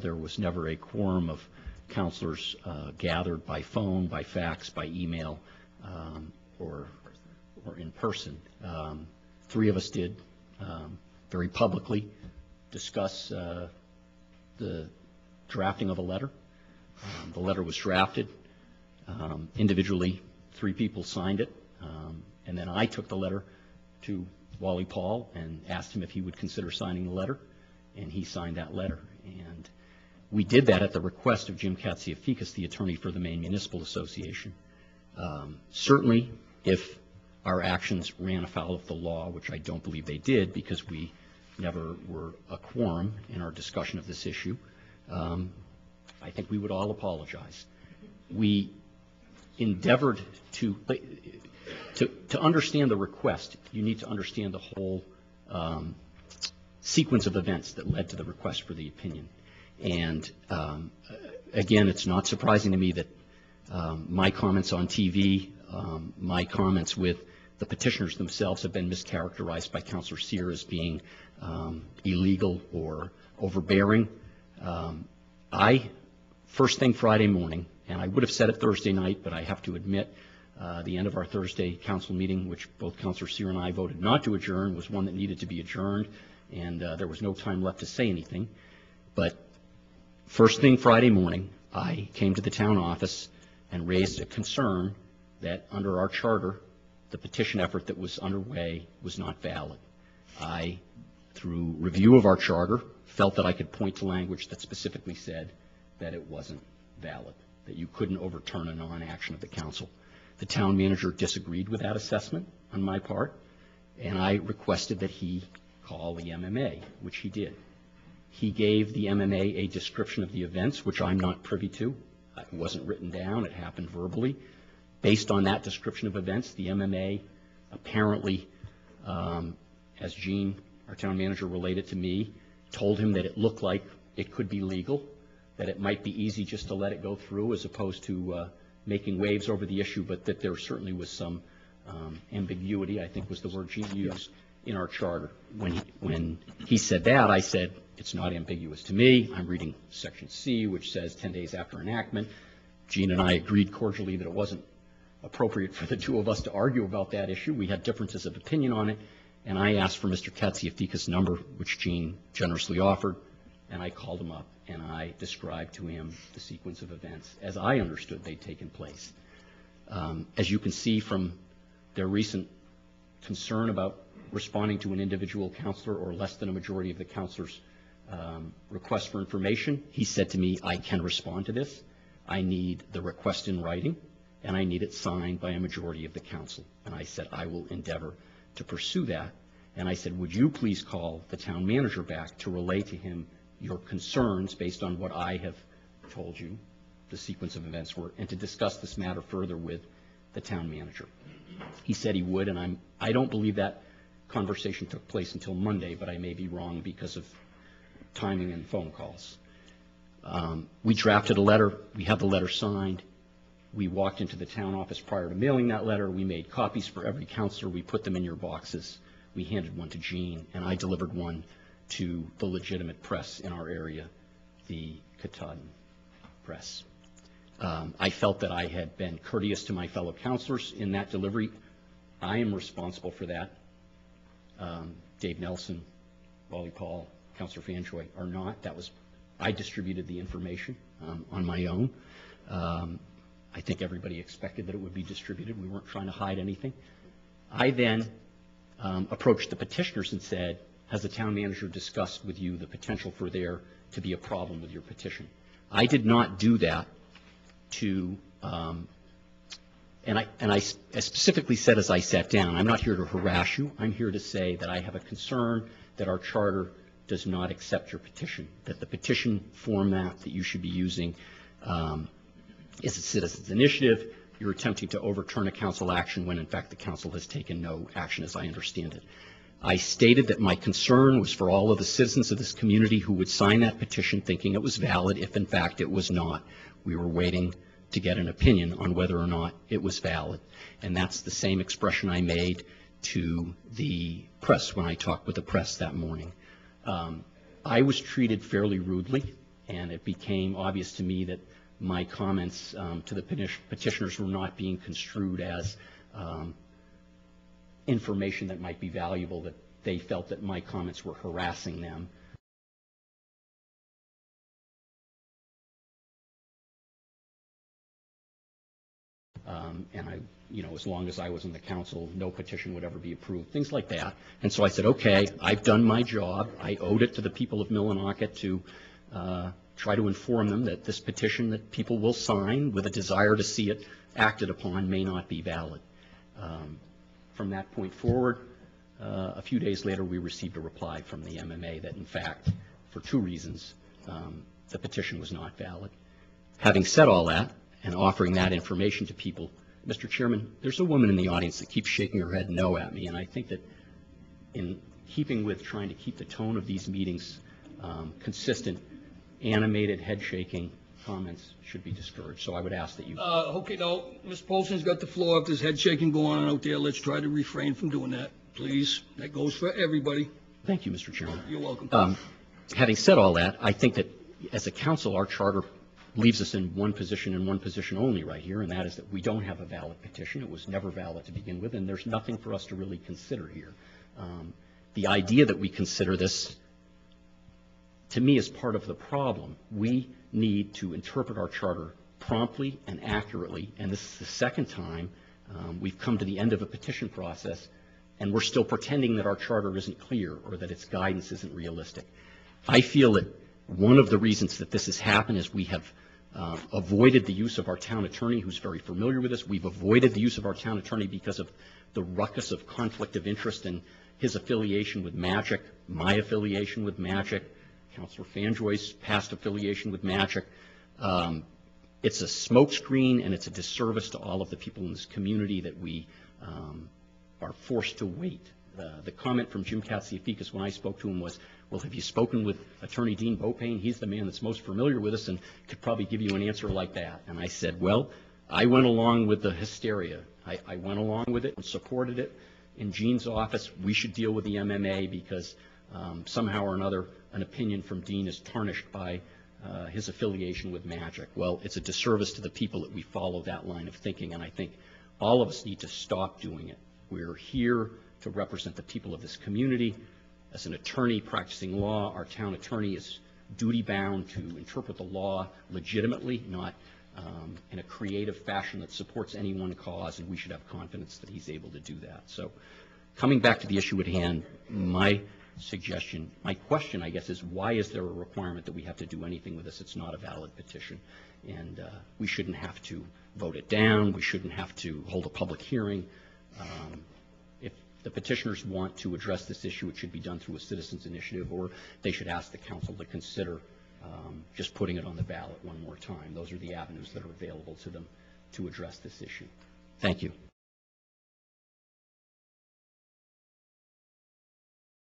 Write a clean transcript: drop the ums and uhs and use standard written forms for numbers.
There was never a quorum of councilors gathered by phone, by fax, by email, or in person. Three of us did very publicly discuss the drafting of a letter. The letter was drafted. Individually, 3 people signed it. And then I took the letter to Wally Paul and asked him if he would consider signing the letter. And he signed that letter. And we did that at the request of Jim Katsiafikas, the attorney for the Maine Municipal Association. Certainly, if our actions ran afoul of the law, which I don't believe they did because we never were a quorum in our discussion of this issue, I think we would all apologize. We endeavored to understand the request. You need to understand the whole sequence of events that led to the request for the opinion. And again, it's not surprising to me that my comments on TV, my comments with the petitioners themselves have been mischaracterized by Councilor Cyr as being illegal or overbearing. First thing Friday morning, and I would have said it Thursday night, but I have to admit the end of our Thursday council meeting, which both Councilor Cyr and I voted not to adjourn, was one that needed to be adjourned, and there was no time left to say anything. But first thing Friday morning, I came to the town office and raised a concern that under our charter, the petition effort that was underway was not valid. I, through review of our charter, felt that I could point to language that specifically said that it wasn't valid, that you couldn't overturn a non-action of the council. The town manager disagreed with that assessment on my part, and I requested that he call the MMA, which he did. He gave the MMA a description of the events, which I'm not privy to. It wasn't written down. It happened verbally. Based on that description of events, the MMA apparently, as Gene, our town manager, related to me, told him that it looked like it could be legal, that it might be easy just to let it go through as opposed to making waves over the issue, but that there certainly was some ambiguity, I think was the word Gene used, in our charter. When he said that, I said, it's not ambiguous to me. I'm reading Section C, which says 10 days after enactment. Gene and I agreed cordially that it wasn't appropriate for the two of us to argue about that issue. We had differences of opinion on it, and I asked for Mr. Katsiafikas' number, which Gene generously offered, and I called him up, and I described to him the sequence of events as I understood they'd taken place. As you can see from their recent concern about responding to an individual counselor or less than a majority of the counselors' request for information, he said to me, I can respond to this. I need the request in writing, and I need it signed by a majority of the council. And I said, I will endeavor to pursue that. And I said, would you please call the town manager back to relay to him your concerns based on what I have told you the sequence of events were, and to discuss this matter further with the town manager. He said he would, and I don't believe that conversation took place until Monday, but I may be wrong because of timing and phone calls. We drafted a letter. We had the letter signed. We walked into the town office prior to mailing that letter. We made copies for every counselor. We put them in your boxes. We handed one to Gene, and I delivered one to the legitimate press in our area, the Katahdin Press. I felt that I had been courteous to my fellow counselors in that delivery. I am responsible for that. Dave Nelson, Wally Paul, Councilor Fanjoy are not. I distributed the information on my own. I think everybody expected that it would be distributed. We weren't trying to hide anything. I then approached the petitioners and said, has the town manager discussed with you the potential for there to be a problem with your petition? I did not do that to, and I specifically said as I sat down, I'm not here to harass you. I'm here to say that I have a concern that our charter does not accept your petition, that the petition format that you should be using is a citizen's initiative. You're attempting to overturn a council action when, in fact, the council has taken no action, as I understand it. I stated that my concern was for all of the citizens of this community who would sign that petition thinking it was valid if, in fact, it was not. We were waiting to get an opinion on whether or not it was valid. And that's the same expression I made to the press when I talked with the press that morning. I was treated fairly rudely, and it became obvious to me that my comments to the petitioners were not being construed as information that might be valuable, that they felt that my comments were harassing them. And as long as I was in the council, no petition would ever be approved, things like that. And so I said, okay, I've done my job. I owed it to the people of Millinocket to try to inform them that this petition that people will sign with a desire to see it acted upon may not be valid. From that point forward, a few days later, we received a reply from the MMA that, in fact, for two reasons, the petition was not valid. Having said all that, and offering that information to people, Mr. Chairman, there's a woman in the audience that keeps shaking her head no at me, and I think that in keeping with trying to keep the tone of these meetings consistent, animated head-shaking comments should be discouraged. So I would ask that you... Okay, now, Ms. Polstein's got the floor. If there's head-shaking going on out there, let's try to refrain from doing that, please. That goes for everybody. Thank you, Mr. Chairman. You're welcome. Having said all that, I think that as a council, our charter leaves us in one position and one position only right here, and that is that we don't have a valid petition. It was never valid to begin with, and there's nothing for us to really consider here. The idea that we consider this, to me, is part of the problem. We need to interpret our charter promptly and accurately, and this is the second time we've come to the end of a petition process, and we're still pretending that our charter isn't clear or that its guidance isn't realistic. I feel that one of the reasons that this has happened is we have avoided the use of our town attorney, who's very familiar with this. We've avoided the use of our town attorney because of the ruckus of conflict of interest and his affiliation with Magic, my affiliation with Magic, Councilor Fanjoy's past affiliation with Magic. It's a smokescreen, and it's a disservice to all of the people in this community that we are forced to wait. The comment from Jim Katsiafikis when I spoke to him was, well, have you spoken with Attorney Dean Beaupain? He's the man that's most familiar with us and could probably give you an answer like that. And I said, well, I went along with the hysteria. I went along with it and supported it. In Gene's office, we should deal with the MMA because somehow or another an opinion from Dean is tarnished by his affiliation with Magic. Well, it's a disservice to the people that we follow that line of thinking, and I think all of us need to stop doing it. We're here to represent the people of this community. As an attorney practicing law, our town attorney is duty-bound to interpret the law legitimately, not in a creative fashion that supports any one cause, and we should have confidence that he's able to do that. So coming back to the issue at hand, my suggestion, my question, I guess, is why is there a requirement that we have to do anything with this? It's not a valid petition, and we shouldn't have to vote it down. We shouldn't have to hold a public hearing. If the petitioners want to address this issue, it should be done through a citizens initiative, or they should ask the council to consider just putting it on the ballot one more time. Those are the avenues that are available to them to address this issue. Thank you.